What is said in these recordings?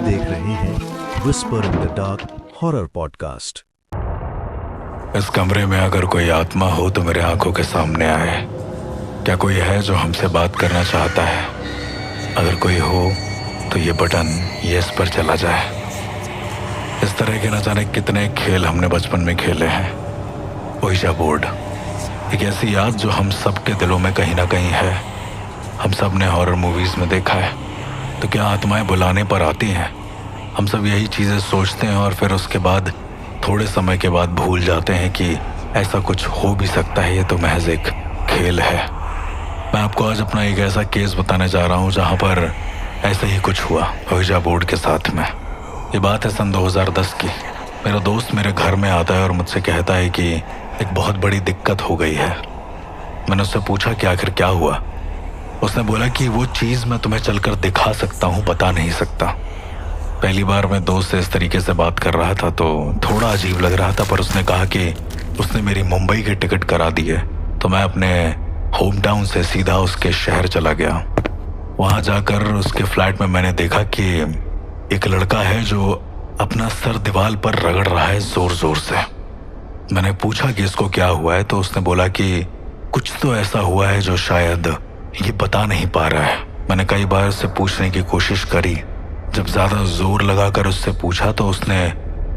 देख रहे हैं whisper in the dark horror podcast. इस कमरे में अगर कोई आत्मा हो तो मेरे आंखों के सामने आए। क्या कोई है जो हमसे बात करना चाहता है? अगर कोई हो तो ये बटन यस पर चला जाए। इस तरह के न जाने कितने खेल हमने बचपन में खेले हैं। ओइजा बोर्ड एक ऐसी याद जो हम सब के दिलों में कहीं ना कहीं है। हम सब ने हॉरर मूवीज में देखा है। तो क्या आत्माएं बुलाने पर आती हैं? हम सब यही चीजें सोचते हैं और फिर उसके बाद थोड़े समय के बाद भूल जाते हैं कि ऐसा कुछ हो भी सकता है। ये तो महज एक खेल है। मैं आपको आज अपना एक ऐसा केस बताने जा रहा हूँ जहाँ पर ऐसा ही कुछ हुआ ओइजा बोर्ड के साथ में। ये बात है सन 2010 की। मेरा दोस्त मेरे घर में आता है और मुझसे कहता है कि एक बहुत बड़ी दिक्कत हो गई है। मैंने उससे पूछा कि आखिर क्या हुआ। उसने बोला कि वो चीज़ मैं तुम्हें चलकर दिखा सकता हूँ, बता नहीं सकता। पहली बार मैं दोस्त से इस तरीके से बात कर रहा था तो थोड़ा अजीब लग रहा था, पर उसने कहा कि उसने मेरी मुंबई की टिकट करा दी है। तो मैं अपने होम टाउन से सीधा उसके शहर चला गया। वहाँ जाकर उसके फ्लैट में मैंने देखा कि एक लड़का है जो अपना सर दीवार पर रगड़ रहा है जोर जोर से। मैंने पूछा कि इसको क्या हुआ है तो उसने बोला कि कुछ तो ऐसा हुआ है जो शायद ये बता नहीं पा रहा है। मैंने कई बार उससे पूछने की कोशिश करी। जब ज्यादा जोर लगाकर उससे पूछा तो उसने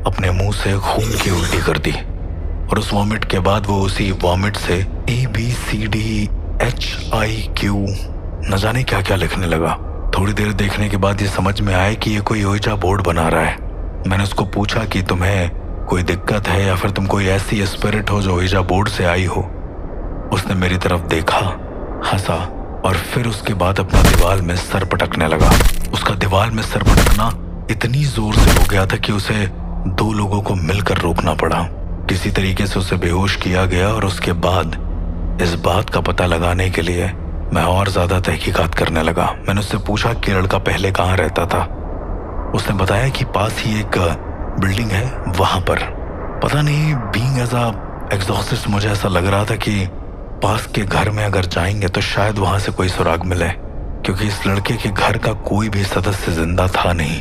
अपने मुंह से खून की उल्टी कर दी और उस वॉमिट के बाद वो उसी वॉमिट से ABCDHIQ न जाने क्या क्या लिखने लगा। थोड़ी देर देखने के बाद ये समझ में आया कि ये कोई ओइजा बोर्ड बना रहा है। मैंने उसको पूछा कि तुम्हें कोई दिक्कत है या फिर तुम कोई ऐसी स्पिरिट हो जो ओइजा बोर्ड से आई हो। उसने मेरी तरफ देखा, हंसा और फिर उसके बाद अपना दीवार में सर पटकने लगा। उसका दीवार में सर पटकना इतनी जोर से हो गया था कि उसे 2 लोगों को मिलकर रोकना पड़ा। किसी तरीके से उसे बेहोश किया गया और उसके बाद इस बात का पता लगाने के लिए मैं और ज्यादा तहकीकात करने लगा। मैंने उससे पूछा कि लड़का पहले कहाँ रहता था। उसने बताया कि पास ही एक बिल्डिंग है, वहां पर। पता नहीं, बीइंग एज अ एग्जॉस्टिस्ट मुझे ऐसा लग रहा था कि पास के घर में अगर जाएंगे तो शायद वहां से कोई सुराग मिले, क्योंकि इस लड़के के घर का कोई भी सदस्य जिंदा था नहीं।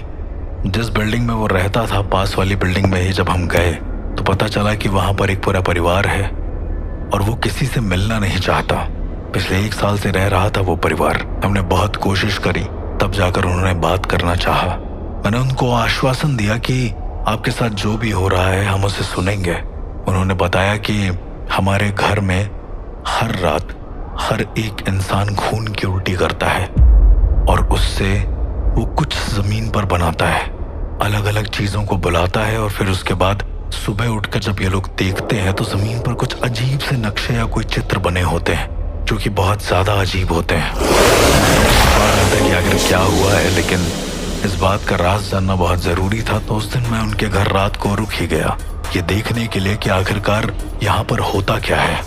जिस बिल्डिंग में वो रहता था पास वाली बिल्डिंग में ही जब हम गए तो पता चला कि वहां पर एक पूरा परिवार है और वो किसी से मिलना नहीं चाहता। पिछले 1 साल से रह रहा था वो परिवार। हमने बहुत कोशिश करी, तब जाकर उन्होंने बात करना चाहा। मैंने उनको आश्वासन दिया कि आपके साथ जो भी हो रहा है हम उसे सुनेंगे। उन्होंने बताया कि हमारे घर में हर रात हर एक इंसान खून की उल्टी करता है और उससे वो कुछ जमीन पर बनाता है, अलग अलग चीजों को बुलाता है और फिर उसके बाद सुबह उठकर जब ये लोग देखते हैं तो जमीन पर कुछ अजीब से नक्शे या कोई चित्र बने होते हैं जो कि बहुत ज्यादा अजीब होते हैं। कि आखिर क्या हुआ है, लेकिन इस बात का राज जानना बहुत जरूरी था। तो उस दिन मैं उनके घर रात को रुक ही गया, ये देखने के लिए कि आखिरकार यहाँ पर होता क्या है।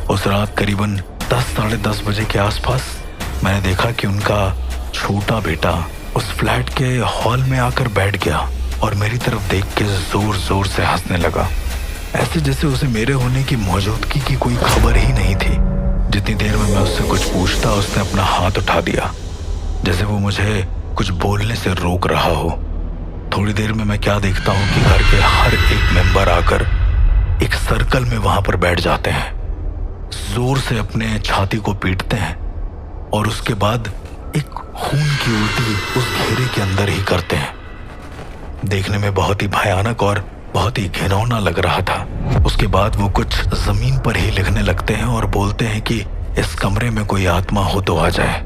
उस रात करीबन 10 साढ़े 10 बजे के आसपास मैंने देखा कि उनका छोटा बेटा उस फ्लैट के हॉल में आकर बैठ गया और मेरी तरफ देख के जोर जोर से हंसने लगा, ऐसे जैसे उसे मेरे होने की मौजूदगी की कोई खबर ही नहीं थी। जितनी देर में मैं उससे कुछ पूछता उसने अपना हाथ उठा दिया, जैसे वो मुझे कुछ बोलने से रोक रहा हो। थोड़ी देर में मैं क्या देखता हूँ कि घर के हर एक मेंबर आकर एक सर्कल में वहां पर बैठ जाते हैं, जोर से अपने छाती को पीटते हैं और उसके बाद एक खून की उल्टी उस घेरे के अंदर ही करते हैं। देखने में बहुत ही भयानक और बहुत ही घिनौना लग रहा था। उसके बाद वो कुछ जमीन पर ही लिखने लगते हैं और बोलते हैं कि इस कमरे में कोई आत्मा हो तो आ जाए।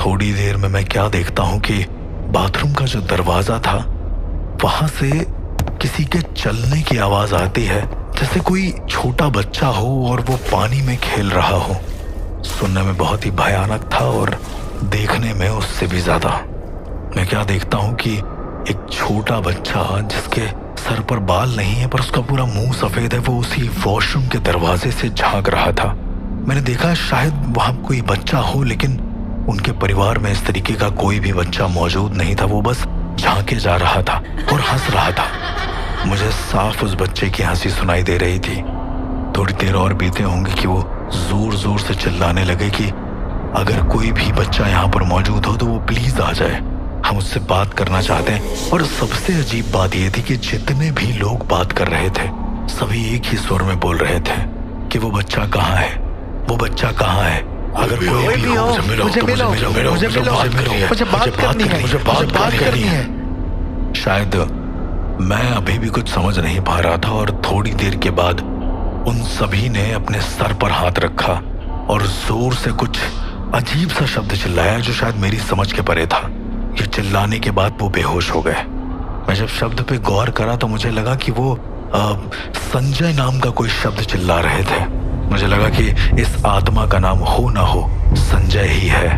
थोड़ी देर में मैं क्या देखता हूँ कि बाथरूम का जो दरवाजा था वहां से किसी के चलने की आवाज आती है, जैसे कोई छोटा बच्चा हो और वो पानी में खेल रहा हो। सुनने में बहुत ही भयानक था और देखने में उससे भी ज्यादा। मैं क्या देखता हूँ कि एक छोटा बच्चा जिसके सर पर बाल नहीं है पर उसका पूरा मुंह सफेद है, वो उसी वॉशरूम के दरवाजे से झांक रहा था। मैंने देखा शायद वहां कोई बच्चा हो, लेकिन उनके परिवार में इस तरीके का कोई भी बच्चा मौजूद नहीं था। वो बस झांके जा रहा था और हंस रहा था। मुझे साफ उस बच्चे की हंसी सुनाई दे रही थी। थोड़ी देर और बीते होंगे कि वो जोर जोर से चिल्लाने लगे कि अगर कोई भी बच्चा यहाँ पर मौजूद हो तो वो प्लीज आ जाए, हम उससे बात करना चाहते हैं। और सबसे अजीब बात यह थी कि जितने भी लोग बात कर रहे थे सभी एक ही स्वर में बोल रहे थे कि वो बच्चा कहाँ है, वो बच्चा कहाँ है। अगर कोई भी हो मुझे मिलो, मुझे बात करनी है। शायद मैं अभी भी कुछ समझ नहीं पा रहा था और थोड़ी देर के बाद उन सभी ने अपने सर पर हाथ रखा और जोर से कुछ अजीब सा शब्द चिल्लाया जो शायद मेरी समझ के परे था। ये चिल्लाने के बाद वो बेहोश हो गए। मैं जब शब्द पे गौर करा तो मुझे लगा कि वो संजय नाम का कोई शब्द चिल्ला रहे थे। मुझे लगा कि इस आत्मा का नाम हो ना हो संजय ही है।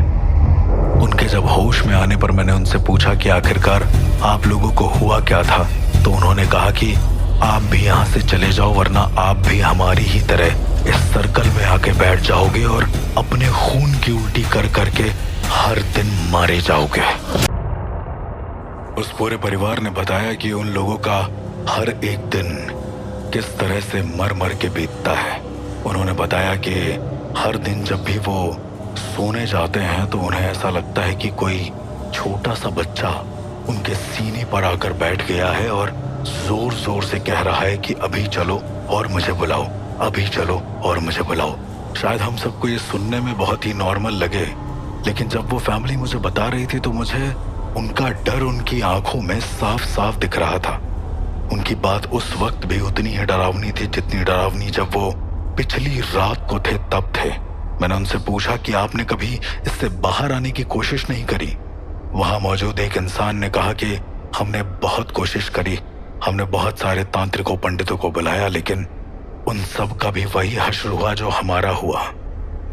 उनके जब होश में आने पर मैंने उनसे पूछा कि आखिरकार आप लोगों को हुआ क्या था, तो उन्होंने कहा कि आप भी यहाँ से चले जाओ वरना आप भी हमारी ही तरह इस सर्कल में आके बैठ जाओगे और अपने खून की उल्टी कर करके हर दिन मारे जाओगे। उस पूरे परिवार ने बताया कि उन लोगों का हर एक दिन किस तरह से मर मर के बीतता है। उन्होंने बताया कि हर दिन जब भी वो सोने जाते हैं तो उन्हें ऐसा लगता है कि कोई छोटा सा बच्चा उनके सीने पर आकर बैठ गया है और जोर जोर से कह रहा है कि अभी चलो और मुझे बुलाओ, अभी चलो और मुझे बुलाओ। शायद हम सबको ये सुनने में बहुत ही नॉर्मल लगे, लेकिन जब वो फैमिली मुझे बता रही थी तो मुझे उनका डर उनकी आंखों में साफ साफ दिख रहा था। उनकी बात उस वक्त भी उतनी ही डरावनी थी जितनी डरावनी जब वो पिछली रात को थे तब थे। मैंने उनसे पूछा कि आपने कभी इससे बाहर आने की कोशिश नहीं करी। वहां मौजूद एक इंसान ने कहा कि हमने बहुत कोशिश करी, हमने बहुत सारे तांत्रिकों पंडितों को बुलाया, लेकिन उन सब का भी वही हश्र हुआ जो हमारा हुआ।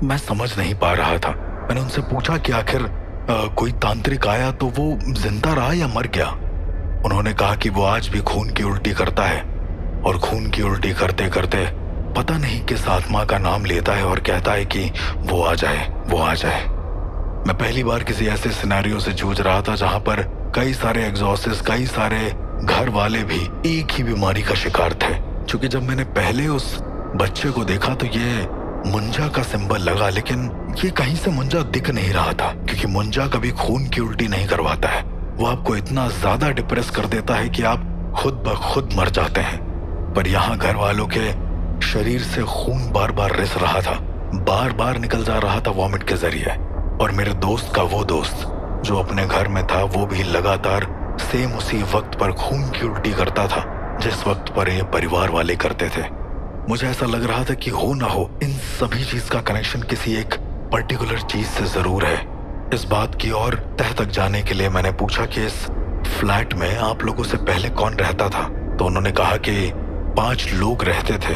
मैं समझ नहीं पा रहा था। मैंने उनसे पूछा कि आखिर कोई तांत्रिक आया तो वो जिंदा रहा या मर गया। उन्होंने कहा कि वो आज भी खून की उल्टी करता है और खून की उल्टी करते करते पता नहीं किस आत्मा का नाम लेता है और कहता है कि वो आ जाए, वो आ जाए। मैं पहली बार किसी ऐसे सिनेरियो से जूझ रहा था जहां पर कई सारे एग्जॉसिस्ट, कई सारे घर वाले भी एक ही बीमारी का शिकार थे। क्योंकि जब मैंने पहले उस बच्चे को देखा तो ये मुंजा का सिंबल लगा, लेकिन ये कहीं से मुंजा दिख नहीं रहा था, क्योंकि मुंजा कभी खून की उल्टी नहीं करवाता है। वो आपको इतना ज्यादा डिप्रेस कर देता है कि आप खुद ब खुद मर जाते हैं। पर यहाँ घर वालों के शरीर से खून बार बार रिस रहा था, बार बार निकल जा रहा था वॉमिट के जरिए। और मेरे दोस्त का वो दोस्त जो अपने घर में था वो भी लगातार सेम उसी वक्त पर खून की उल्टी करता था जिस वक्त पर ये परिवार वाले करते थे। मुझे ऐसा लग रहा था कि हो ना हो इन सभी चीज का कनेक्शन किसी एक पर्टिकुलर चीज से जरूर है। इस बात की और तह तक जाने के लिए मैंने पूछा कि इस फ्लैट में आप लोगों से पहले कौन रहता था। तो उन्होंने कहा कि 5 लोग रहते थे।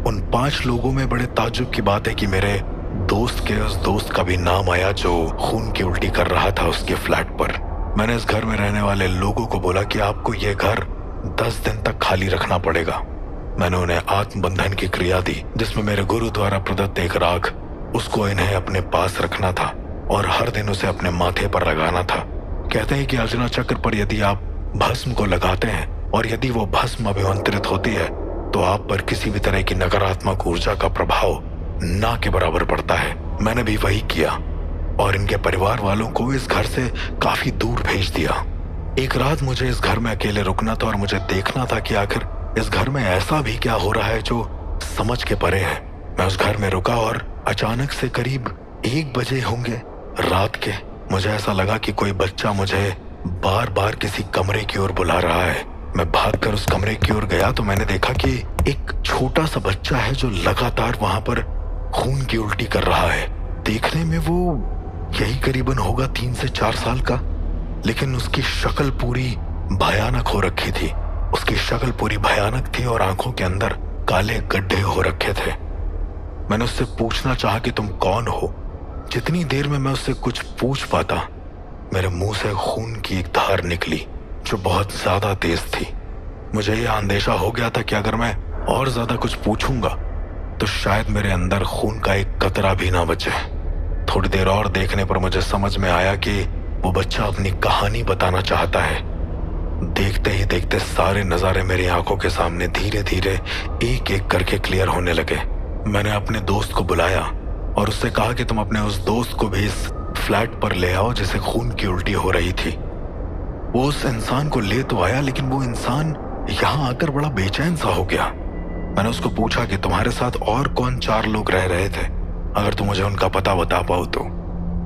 उन 5 लोगों में बड़े ताज्जुब की बात है कि मेरे दोस्त के उस दोस्त का भी नाम आया जो खून की उल्टी कर रहा था उसके फ्लैट पर। मैंने इस घर में रहने वाले लोगों को बोला कि आपको यह घर 10 दिन तक खाली रखना पड़ेगा। मैंने उन्हें आत्मबंधन की क्रिया दी जिसमें मेरे गुरु द्वारा प्रदत्त एक राग, उसको इन्हें अपने पास रखना था और हर दिन उसे अपने माथे पर लगाना था। कहते हैं कि अर्जुना चक्र पर यदि आप भस्म को लगाते हैं और यदि वो भस्म अभिमंत्रित होती है तो आप पर किसी भी तरह की नकारात्मक ऊर्जा का प्रभाव ना के बराबर पड़ता है। मैंने भी वही किया और इनके परिवार वालों को इस घर से काफी दूर भेज दिया। एक रात मुझे इस घर में अकेले रुकना था और मुझे देखना था कि आखिर इस घर में ऐसा भी क्या हो रहा है जो समझ के परे है। मैं उस घर में रुका और अचानक से करीब 1 बजे होंगे रात के, मुझे ऐसा लगा कि कोई बच्चा मुझे बार बार किसी कमरे की ओर बुला रहा है। मैं भागकर उस कमरे की ओर गया तो मैंने देखा कि एक छोटा सा बच्चा है जो लगातार वहां पर खून की उल्टी कर रहा है। देखने में वो यही करीबन होगा 3 से 4 साल का, लेकिन उसकी शक्ल पूरी भयानक हो रखी थी। उसकी शक्ल पूरी भयानक थी और आंखों के अंदर काले गड्ढे हो रखे थे। मैंने उससे पूछना चाहा कि तुम कौन हो। जितनी देर में मैं उससे कुछ पूछ पाता मेरे मुंह से खून की एक धार निकली जो बहुत ज्यादा तेज थी। मुझे यह अंदेशा हो गया था कि अगर मैं और ज्यादा कुछ पूछूंगा तो शायद मेरे अंदर खून का एक कतरा भी ना बचे। थोड़ी देर और देखने पर मुझे समझ में आया कि वो बच्चा अपनी कहानी बताना चाहता है। देखते ही देखते सारे नजारे मेरी आंखों के सामने धीरे धीरे एक एक करके क्लियर होने लगे। मैंने अपने दोस्त को बुलाया और उससे कहा कि तुम अपने उस दोस्त को भी इस फ्लैट पर ले आओ जिसे खून की उल्टी हो रही थी। वो उस इंसान को ले तो आया, लेकिन वो इंसान यहाँ आकर बड़ा बेचैन सा हो गया। मैंने उसको पूछा कि तुम्हारे साथ और कौन 4 लोग रह रहे थे, अगर तुम मुझे उनका पता बता पाओ तो।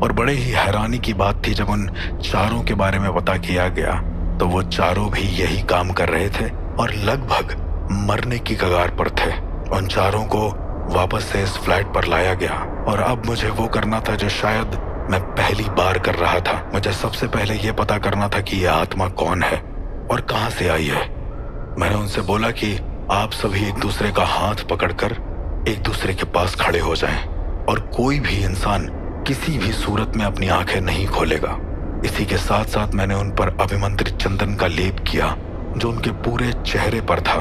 और बड़े ही हैरानी की बात थी, जब उन चारों के बारे में पता किया गया तो वो चारों भी यही काम कर रहे थे और लगभग मरने की कगार पर थे। उन चारों को वापस से इस फ्लैट पर लाया गया और अब मुझे वो करना था जो शायद मैं पहली बार कर रहा था। मुझे सबसे पहले ये पता करना था कि यह आत्मा कौन है और कहां से आई है। मैंने उनसे बोला कि आप सभी एक दूसरे का हाथ पकड़कर एक दूसरे के पास खड़े हो जाएं और कोई भी इंसान किसी भी सूरत में अपनी आंखें नहीं खोलेगा। इसी के साथ साथ मैंने उन पर अभिमंत्रित चंदन का लेप किया जो उनके पूरे चेहरे पर था।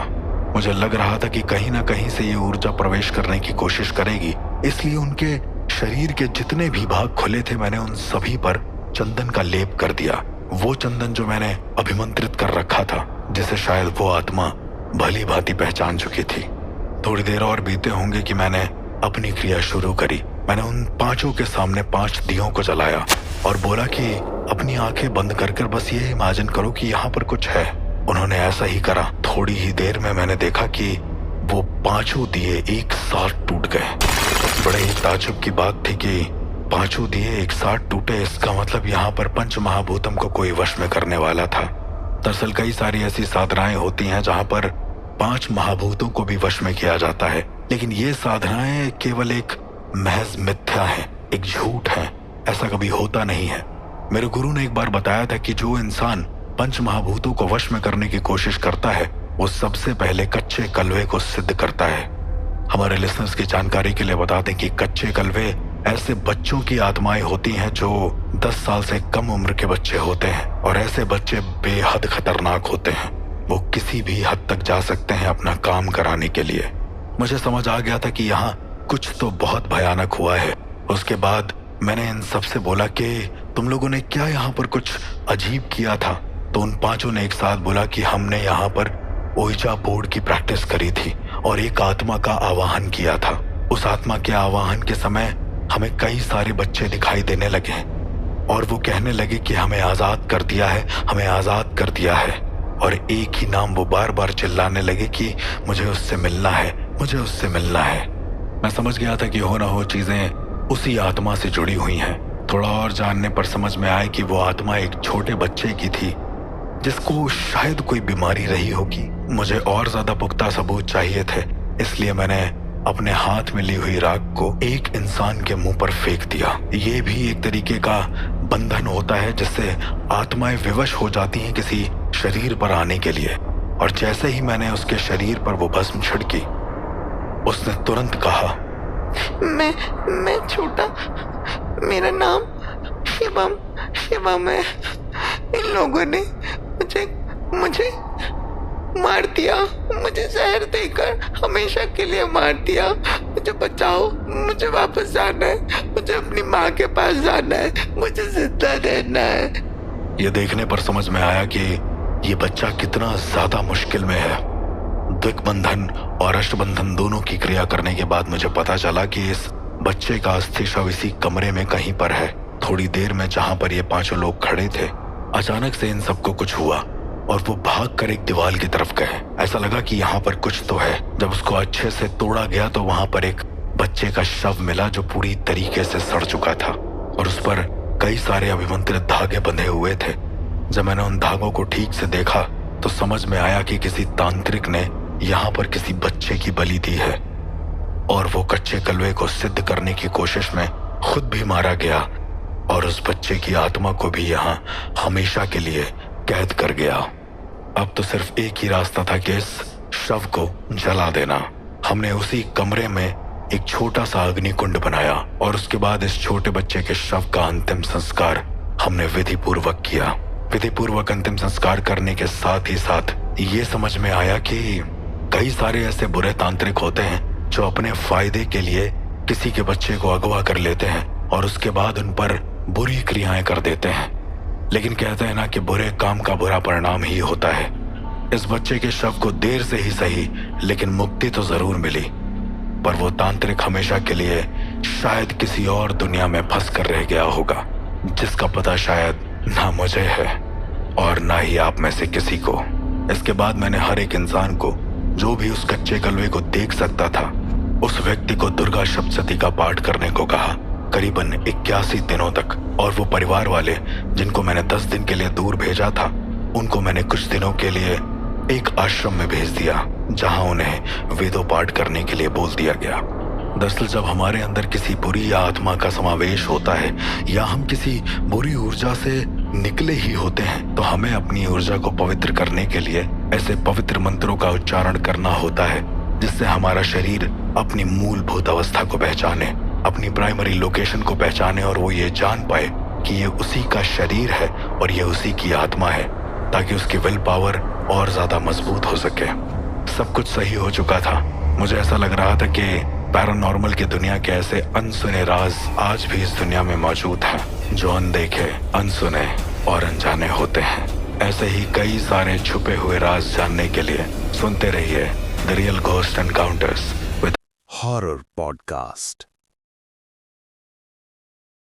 मुझे लग रहा था कि कहीं ना कहीं से ये ऊर्जा प्रवेश करने की कोशिश करेगी, इसलिए उनके शरीर के जितने भी भाग खुले थे मैंने उन सभी पर चंदन का लेप कर दिया। वो चंदन जो मैंने अभिमंत्रित कर रखा था, जिसे शायद वो आत्मा भली भांति पहचान चुकी थी। थोड़ी देर और बीते होंगे कि मैंने अपनी क्रिया शुरू करी। मैंने उन 5 के सामने 5 दियों को जलाया और बोला कि अपनी आंखें बंद कर बस ये इमेजिन करो कि यहाँ पर कुछ है। उन्होंने ऐसा ही करा। थोड़ी ही देर में मैंने देखा कि वो 5 दिए एक साथ टूट गए। बड़े ही ताज्जुब की बात थी कि 5 दिए एक साथ टूटे, इसका मतलब यहाँ पर पंच महाभूतम को कोई वश में करने वाला था। दरअसल कई सारी ऐसी साधनाएं होती हैं जहाँ पर 5 महाभूतों को भी वश में किया जाता है, लेकिन ये साधनाएं केवल एक महज मिथ्या है, एक झूठ है। ऐसा कभी होता नहीं है। मेरे गुरु ने एक बार बताया था कि जो इंसान पंच महाभूतों को वश में करने की कोशिश करता है वो सबसे पहले कच्चे कलवे को सिद्ध करता है। हमारे लिसनर्स की जानकारी के लिए बता दें कि कच्चे कलवे ऐसे बच्चों की आत्माएं होती हैं जो 10 साल से कम उम्र के बच्चे होते हैं और ऐसे बच्चे बेहद खतरनाक होते हैं। वो किसी भी हद तक जा सकते हैं अपना काम कराने के लिए। मुझे समझ आ गया था कि यहाँ कुछ तो बहुत भयानक हुआ है। उसके बाद मैंने इन सबसे बोला कि तुम लोगों ने क्या यहाँ पर कुछ अजीब किया था? तो उन 5 ने एक साथ बोला कि हमने यहाँ पर ओइजा बोर्ड की प्रैक्टिस करी थी और एक आत्मा का आवाहन किया था। उस आत्मा के आवाहन के समय हमें कई सारे बच्चे दिखाई देने लगे और वो कहने लगे कि हमें आजाद कर दिया है, हमें आजाद कर दिया है। और एक ही नाम वो बार बार चिल्लाने लगे कि मुझे उससे मिलना है, मुझे उससे मिलना है। मैं समझ गया था कि हो ना हो चीजें उसी आत्मा से जुड़ी हुई हैं। थोड़ा और जानने पर समझ में आया कि वो आत्मा एक छोटे बच्चे की थी जिसको शायद कोई बीमारी रही होगी। मुझे और ज्यादा पुख्ता सबूत चाहिए थे, इसलिए मैंने अपने हाथ में ली हुई राख को एक इंसान के मुंह पर फेंक दिया। ये भी एक तरीके का बंधन होता है जिससे आत्माएं विवश हो जाती हैं किसी शरीर पर आने के लिए। और जैसे ही मैंने उसके शरीर पर वो भस्म छिड़की, उसने तुरंत कहा, मैं छोटा, मेरा नाम शिवम है। इन लोगों ने मुझे मार दिया, मुझे जहर देकर हमेशा के लिए मार दिया। मुझे बचाओ, मुझे वापस जाना है, मुझे अपनी माँ के पास जाना है, मुझे जिंदा रहना है। ये देखने पर समझ में आया कि ये बच्चा कितना ज्यादा मुश्किल में है। दिग्बंधन और अष्टबंधन दोनों की क्रिया करने के बाद मुझे पता चला कि इस बच्चे का अस्थि शव इसी कमरे में कहीं पर है। थोड़ी देर में जहां पर ये 5 लोग खड़े थे, अचानक से इन सबको कुछ हुआ और वो भागकर एक दीवार की तरफ गए। ऐसा लगा कि यहाँ पर कुछ तो है। जब उसको अच्छे से तोड़ा गया तो वहां पर एक बच्चे का शव मिला जो पूरी तरीके से सड़ चुका था और उस पर कई सारे अभिमंत्रित धागे बंधे हुए थे। जब मैंने उन धागों को ठीक से देखा तो समझ में आया कि किसी तांत्रिक ने यहाँ पर किसी बच्चे की बलि दी है और वो कच्चे कलवे को सिद्ध करने की कोशिश में खुद भी मारा गया और उस बच्चे की आत्मा को भी यहाँ हमेशा के लिए कैद कर गया। अब तो सिर्फ एक ही रास्ता था कि इस शव को जला देना। हमने उसी कमरे में एक छोटा सा अग्नि कुंड बनाया और उसके बाद इस छोटे बच्चे के शव का अंतिम संस्कार हमने विधि पूर्वक किया। विधि पूर्वक अंतिम संस्कार करने के साथ ही साथ ये समझ में आया कि कई सारे ऐसे बुरे तांत्रिक होते हैं जो अपने फायदे के लिए किसी के बच्चे को अगवा कर लेते हैं और उसके बाद उन पर बुरी क्रियाएं कर देते हैं। लेकिन कहते हैं ना कि बुरे काम का बुरा परिणाम ही होता है। इस बच्चे के शव को देर से ही सही लेकिन मुक्ति तो जरूर मिली, पर वो तांत्रिक हमेशा के लिए शायद किसी और दुनिया में फंस कर रह गया होगा जिसका पता शायद ना मुझे है और ना ही आप में से किसी को। इसके बाद मैंने हर एक इंसान को जो भी उस कच्चे कलवे को देख सकता था उस व्यक्ति को दुर्गा सप्तशती का पाठ करने को कहा, करीबन 81 दिनों तक। और वो परिवार वाले जिनको मैंने 10 दिन के लिए दूर भेजा था उनको मैंने कुछ दिनों के लिए एक आश्रम में भेज दिया जहां उन्हें वेदों पाठ करने के लिए बोल दिया गया। दरअसल जब हमारे अंदर किसी बुरी आत्मा का समावेश होता है या हम किसी बुरी ऊर्जा से निकले ही होते हैं तो हमें अपनी ऊर्जा को पवित्र करने के लिए ऐसे पवित्र मंत्रों का उच्चारण करना होता है जिससे हमारा शरीर अपनी मूलभूत अवस्था को पहचाने, अपनी प्राइमरी लोकेशन को पहचाने और वो ये जान पाए कि ये उसी का शरीर है और ये उसी की आत्मा है, ताकि उसकी विल पावर और ज्यादा मजबूत हो सके। सब कुछ सही हो चुका था। मुझे ऐसा लग रहा था कि पैरानॉर्मल की दुनिया के ऐसे अनसुने राज आज भी इस दुनिया में मौजूद हैं जो अनदेखे, अनसुने और अनजाने होते हैं। ऐसे ही कई सारे छुपे हुए राज जानने के लिए सुनते रहिए the real ghost encounters with Horror Podcast.